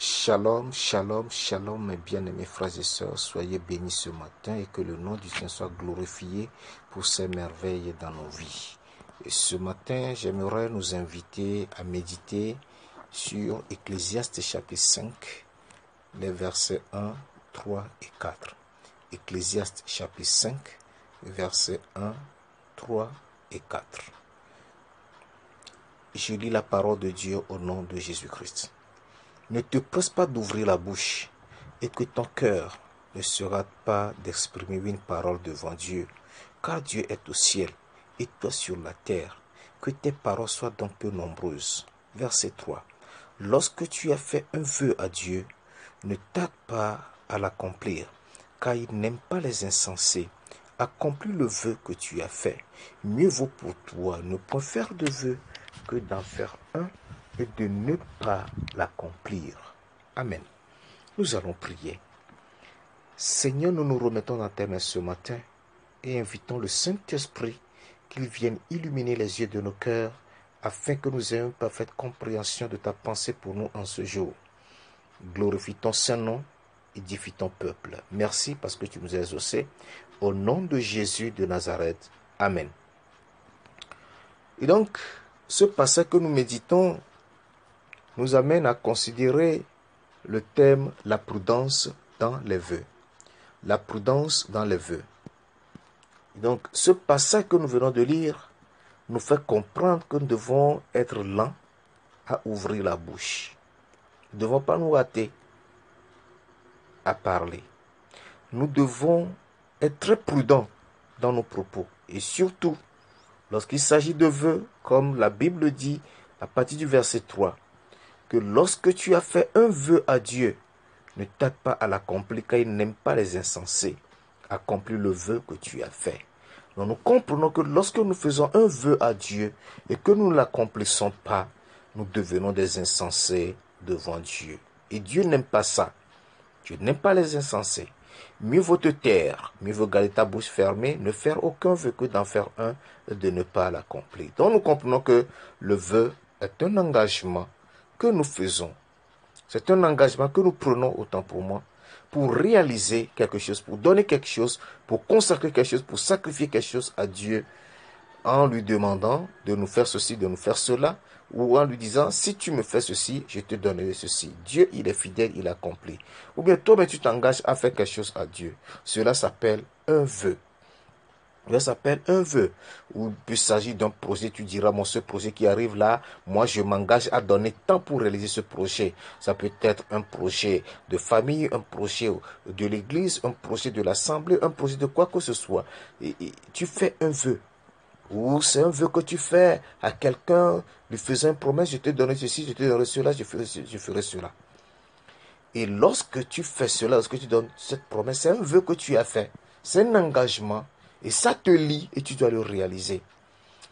Shalom, shalom, shalom, mes bien-aimés frères et sœurs, soyez bénis ce matin et que le nom du Seigneur soit glorifié pour ses merveilles dans nos vies. Et ce matin, j'aimerais nous inviter à méditer sur Ecclésiaste chapitre 5, les versets 1, 3 et 4. Ecclésiaste chapitre 5, versets 1, 3 et 4. Je lis la parole de Dieu au nom de Jésus-Christ. Ne te presse pas d'ouvrir la bouche et que ton cœur ne se rate pas d'exprimer une parole devant Dieu, car Dieu est au ciel et toi sur la terre. Que tes paroles soient donc peu nombreuses. Verset 3. Lorsque tu as fait un vœu à Dieu, ne tarde pas à l'accomplir, car il n'aime pas les insensés. Accomplis le vœu que tu as fait. Mieux vaut pour toi ne point faire de vœu que d'en faire un et de ne pas l'accomplir. Amen. Nous allons prier. Seigneur, nous nous remettons dans tes mains ce matin et invitons le Saint-Esprit qu'il vienne illuminer les yeux de nos cœurs afin que nous ayons une parfaite compréhension de ta pensée pour nous en ce jour. Glorifie ton Saint-Nom, édifie ton peuple. Merci parce que tu nous as exaucés. Au nom de Jésus de Nazareth. Amen. Et donc, ce passage que nous méditons nous amène à considérer le thème « La prudence dans les vœux ». La prudence dans les vœux. Donc, ce passage que nous venons de lire nous fait comprendre que nous devons être lents à ouvrir la bouche. Nous ne devons pas nous hâter à parler. Nous devons être très prudents dans nos propos. Et surtout, lorsqu'il s'agit de vœux, comme la Bible dit à partir du verset 3, que lorsque tu as fait un vœu à Dieu, ne tarde pas à l'accomplir, car il n'aime pas les insensés. Accomplis le vœu que tu as fait. Donc nous comprenons que lorsque nous faisons un vœu à Dieu et que nous ne l'accomplissons pas, nous devenons des insensés devant Dieu. Et Dieu n'aime pas ça. Dieu n'aime pas les insensés. Mieux vaut te taire, mieux vaut garder ta bouche fermée, ne faire aucun vœu que d'en faire un et de ne pas l'accomplir. Donc nous comprenons que le vœu est un engagement que nous faisons. C'est un engagement que nous prenons, autant pour moi, pour réaliser quelque chose, pour donner quelque chose, pour consacrer quelque chose, pour sacrifier quelque chose à Dieu, en lui demandant de nous faire ceci, de nous faire cela, ou en lui disant, si tu me fais ceci, je te donnerai ceci. Dieu, il est fidèle, il accomplit. Ou bien toi, mais tu t'engages à faire quelque chose à Dieu. Cela s'appelle un vœu. Ça s'appelle un vœu. Ou il peut s'agir d'un projet, tu diras, moi, ce projet qui arrive là, moi, je m'engage à donner tant pour réaliser ce projet. Ça peut être un projet de famille, un projet de l'église, un projet de l'assemblée, un projet de quoi que ce soit. Et tu fais un vœu. Ou c'est un vœu que tu fais à quelqu'un, lui faisant une promesse, je te donnerai ceci, je te donnerai cela, je ferai cela. Et lorsque tu fais cela, lorsque tu donnes cette promesse, c'est un vœu que tu as fait. C'est un engagement. Et ça te lie et tu dois le réaliser.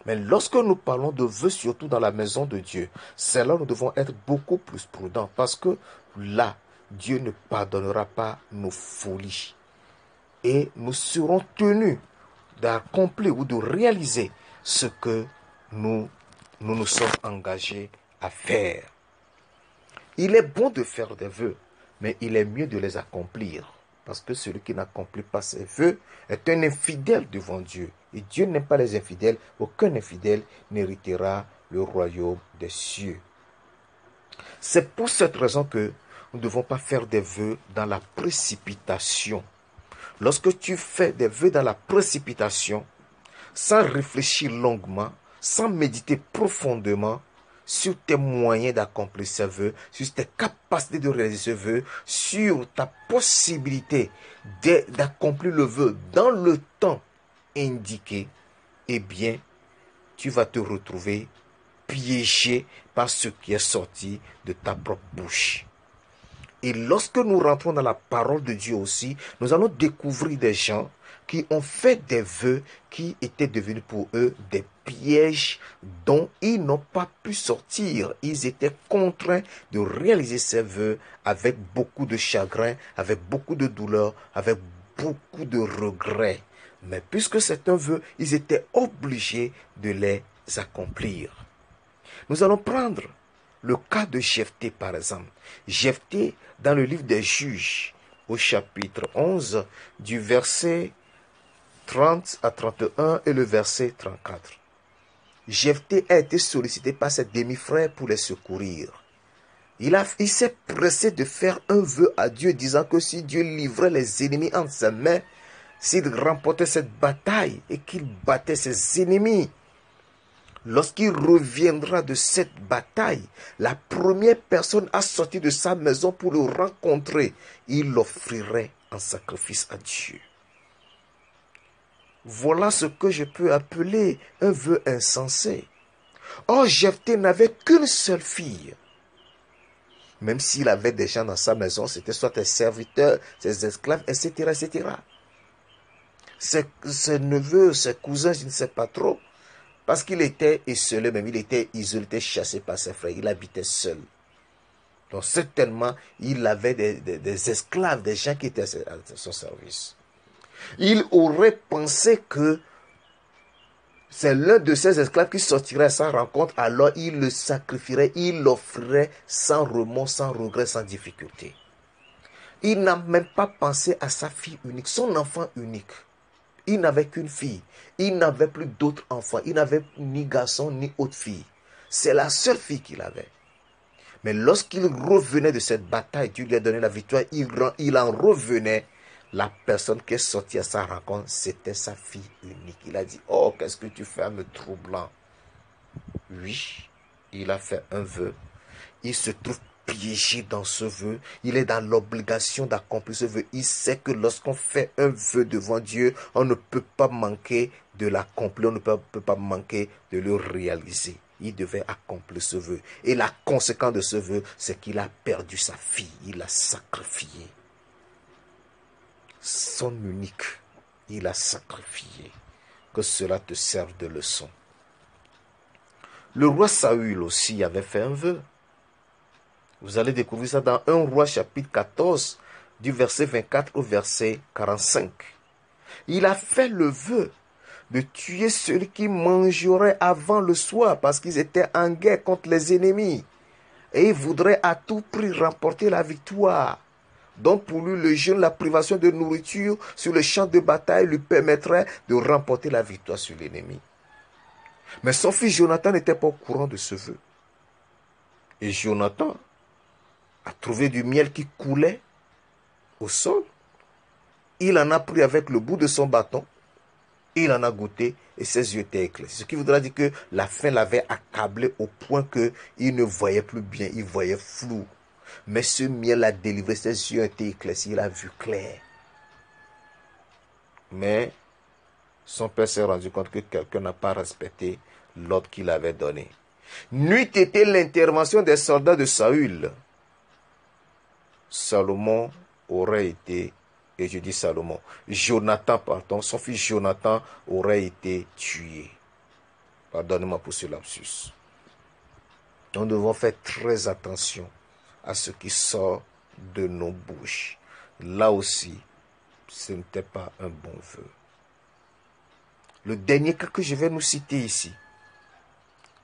Mais lorsque nous parlons de vœux, surtout dans la maison de Dieu, c'est là où nous devons être beaucoup plus prudents. Parce que là, Dieu ne pardonnera pas nos folies. Et nous serons tenus d'accomplir ou de réaliser ce que nous sommes engagés à faire. Il est bon de faire des vœux, mais il est mieux de les accomplir. Parce que celui qui n'accomplit pas ses vœux est un infidèle devant Dieu. Et Dieu n'aime pas les infidèles. Aucun infidèle n'héritera le royaume des cieux. C'est pour cette raison que nous ne devons pas faire des vœux dans la précipitation. Lorsque tu fais des vœux dans la précipitation, sans réfléchir longuement, sans méditer profondément sur tes moyens d'accomplir ces vœux, sur tes capacités de réaliser ce vœu, sur ta possibilité d'accomplir le vœu dans le temps indiqué, eh bien, tu vas te retrouver piégé par ce qui est sorti de ta propre bouche. Et lorsque nous rentrons dans la parole de Dieu aussi, nous allons découvrir des gens qui ont fait des vœux qui étaient devenus pour eux des pièges dont ils n'ont pas pu sortir. Ils étaient contraints de réaliser ces vœux avec beaucoup de chagrin, avec beaucoup de douleur, avec beaucoup de regrets. Mais puisque c'est un vœu, ils étaient obligés de les accomplir. Nous allons prendre Le cas de Jephthé, par exemple. Jephthé, dans le livre des Juges, au chapitre 11, du verset 30 à 31 et le verset 34. Jephthé a été sollicité par ses demi-frères pour les secourir. Il s'est pressé de faire un vœu à Dieu, disant que si Dieu livrait les ennemis entre ses mains, s'il remportait cette bataille et qu'il battait ses ennemis, lorsqu'il reviendra de cette bataille, la première personne à sortir de sa maison pour le rencontrer, il l'offrirait en sacrifice à Dieu. Voilà ce que je peux appeler un vœu insensé. Or, Jephthé n'avait qu'une seule fille. Même s'il avait des gens dans sa maison, c'était soit des serviteurs, ses esclaves, etc., etc. Ses neveux, ses cousins, je ne sais pas trop, parce qu'il était isolé, même il était isolé, il était chassé par ses frères, il habitait seul. Donc certainement, il avait des esclaves, des gens qui étaient à son service. Il aurait pensé que c'est l'un de ses esclaves qui sortirait à sa rencontre, alors il le sacrifierait, il l'offrirait sans remords, sans regret, sans difficulté. Il n'a même pas pensé à sa fille unique, son enfant unique. Il n'avait qu'une fille. Il n'avait plus d'autres enfants. Il n'avait ni garçon ni autre fille. C'est la seule fille qu'il avait. Mais lorsqu'il revenait de cette bataille, Dieu lui a donné la victoire, il en revenait. La personne qui est sortie à sa rencontre, c'était sa fille unique. Il a dit, oh, qu'est-ce que tu fais en me troublant? Oui, il a fait un vœu. Il se trouve piégé dans ce vœu. Il est dans l'obligation d'accomplir ce vœu. Il sait que lorsqu'on fait un vœu devant Dieu, on ne peut pas manquer de l'accomplir. On ne peut pas manquer de le réaliser. Il devait accomplir ce vœu. Et la conséquence de ce vœu, c'est qu'il a perdu sa fille. Il l'a sacrifiée. Son unique, il a sacrifié. Que cela te serve de leçon. Le roi Saül aussi avait fait un vœu. Vous allez découvrir ça dans 1 Roi chapitre 14, du verset 24 au verset 45. Il a fait le vœu de tuer celui qui mangerait avant le soir parce qu'ils étaient en guerre contre les ennemis. Et il voudrait à tout prix remporter la victoire. Donc pour lui, le jeûne, la privation de nourriture sur le champ de bataille lui permettrait de remporter la victoire sur l'ennemi. Mais son fils Jonathan n'était pas au courant de ce vœu. Et Jonathan a trouvé du miel qui coulait au sol. Il en a pris avec le bout de son bâton. Il en a goûté et ses yeux étaient éclaircis. Ce qui voudra dire que la faim l'avait accablé au point qu'il ne voyait plus bien, il voyait flou. Mais ce miel l'a délivré, ses yeux étaient éclaircis, il a vu clair. Mais son père s'est rendu compte que quelqu'un n'a pas respecté l'ordre qu'il avait donné. N'eût été l'intervention des soldats de Saül, Salomon aurait été, et je dis Salomon, Jonathan, pardon, son fils Jonathan aurait été tué. Pardonnez-moi pour ce lapsus. Nous devons faire très attention à ce qui sort de nos bouches. Là aussi, ce n'était pas un bon vœu. Le dernier cas que je vais nous citer ici,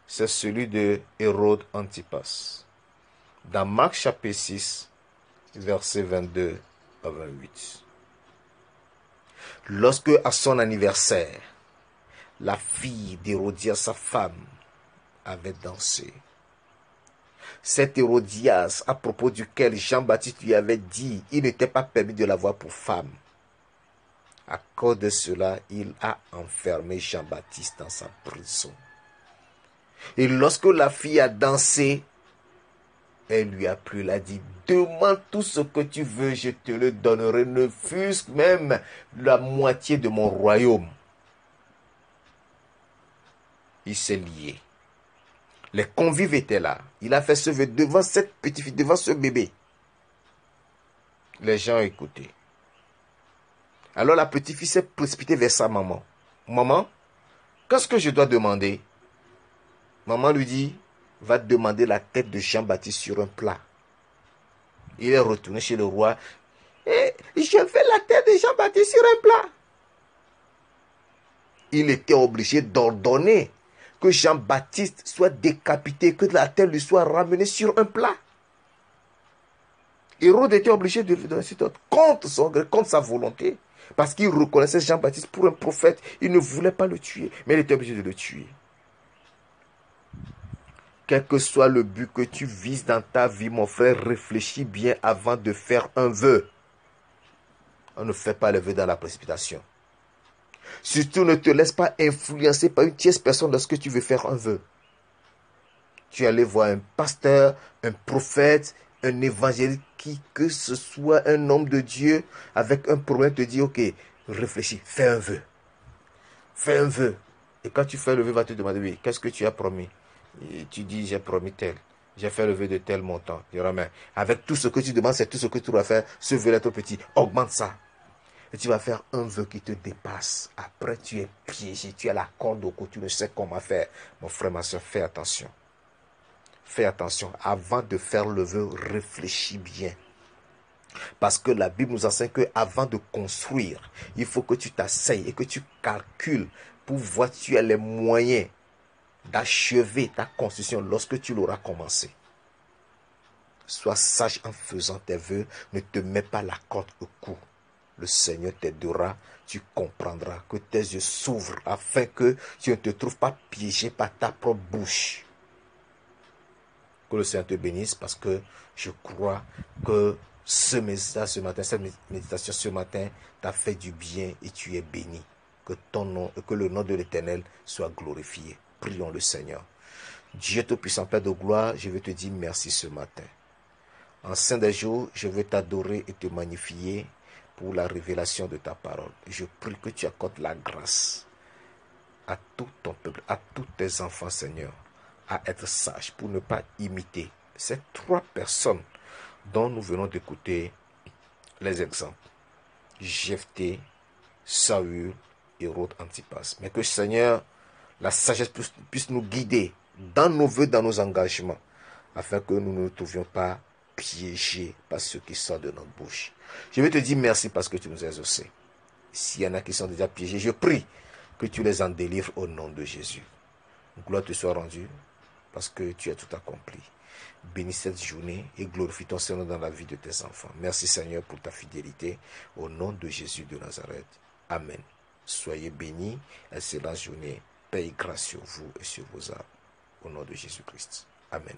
c'est celui de Hérode Antipas. Dans Marc chapitre 6, versets 22 à 28. Lorsque, à son anniversaire, la fille d'Hérodias, sa femme, avait dansé, cet Hérodias, à propos duquel Jean-Baptiste lui avait dit, il n'était pas permis de l'avoir pour femme. À cause de cela, il a enfermé Jean-Baptiste dans sa prison. Et lorsque la fille a dansé, elle lui a plu, elle a dit, demande tout ce que tu veux, je te le donnerai, ne fût-ce même la moitié de mon royaume. Il s'est lié. Les convives étaient là. Il a fait ce vœu devant cette petite fille, devant ce bébé. Les gens ont écouté. Alors la petite fille s'est précipitée vers sa maman. Maman, qu'est-ce que je dois demander? Maman lui dit, va demander la tête de Jean-Baptiste sur un plat. Il est retourné chez le roi. Et je veux la tête de Jean-Baptiste sur un plat. Il était obligé d'ordonner que Jean-Baptiste soit décapité, que la terre lui soit ramenée sur un plat. Hérode était obligé de lui donner cet ordre contre son gré, contre sa volonté. Parce qu'il reconnaissait Jean-Baptiste pour un prophète. Il ne voulait pas le tuer, mais il était obligé de le tuer. Quel que soit le but que tu vises dans ta vie, mon frère, réfléchis bien avant de faire un vœu. On ne fait pas le vœu dans la précipitation. Surtout, ne te laisse pas influencer par une tierce personne lorsque tu veux faire un vœu. Tu es allé voir un pasteur, un prophète, un évangéliste, qui que ce soit un homme de Dieu, avec un problème, te dit, ok, réfléchis, fais un vœu. Fais un vœu. Et quand tu fais le vœu, il va te demander, oui, qu'est-ce que tu as promis? Et tu dis, j'ai promis tel. J'ai fait le vœu de tel montant. Il dira, mais avec tout ce que tu demandes, c'est tout ce que tu dois faire. Ce vœu est trop petit. Augmente ça. Et tu vas faire un vœu qui te dépasse. Après, tu es piégé. Tu as la corde au cou. Tu ne sais comment faire. Mon frère, ma soeur, fais attention. Fais attention. Avant de faire le vœu, réfléchis bien. Parce que la Bible nous enseigne qu'avant de construire, il faut que tu t'asseyes et que tu calcules pour voir si tu as les moyens d'achever ta construction lorsque tu l'auras commencé. Sois sage en faisant tes vœux. Ne te mets pas la corde au cou. Le Seigneur t'aidera. Tu comprendras, que tes yeux s'ouvrent afin que tu ne te trouves pas piégé par ta propre bouche. Que le Seigneur te bénisse, parce que je crois que cette méditation ce matin t'a fait du bien et tu es béni. Que ton nom et que le nom de l'Éternel soit glorifié. Prions le Seigneur. Dieu Tout-Puissant, Père de gloire, je veux te dire merci ce matin. En saint des jours, je veux t'adorer et te magnifier pour la révélation de ta parole. Je prie que tu accordes la grâce à tout ton peuple, à tous tes enfants, Seigneur, à être sages pour ne pas imiter ces trois personnes dont nous venons d'écouter les exemples. Jephthé, Saül, Hérode, Antipas. Mais que, Seigneur, la sagesse puisse nous guider dans nos vœux, dans nos engagements, afin que nous ne nous trouvions pas piégés par ce qui sort de notre bouche. Je vais te dire merci parce que tu nous as exaucés. S'il y en a qui sont déjà piégés, je prie que tu les en délivres au nom de Jésus. Gloire te soit rendue parce que tu as tout accompli. Bénis cette journée et glorifie ton Seigneur dans la vie de tes enfants. Merci Seigneur pour ta fidélité. Au nom de Jésus de Nazareth. Amen. Soyez bénis. Excellente journée. Paix et grâce sur vous et sur vos âmes. Au nom de Jésus-Christ. Amen.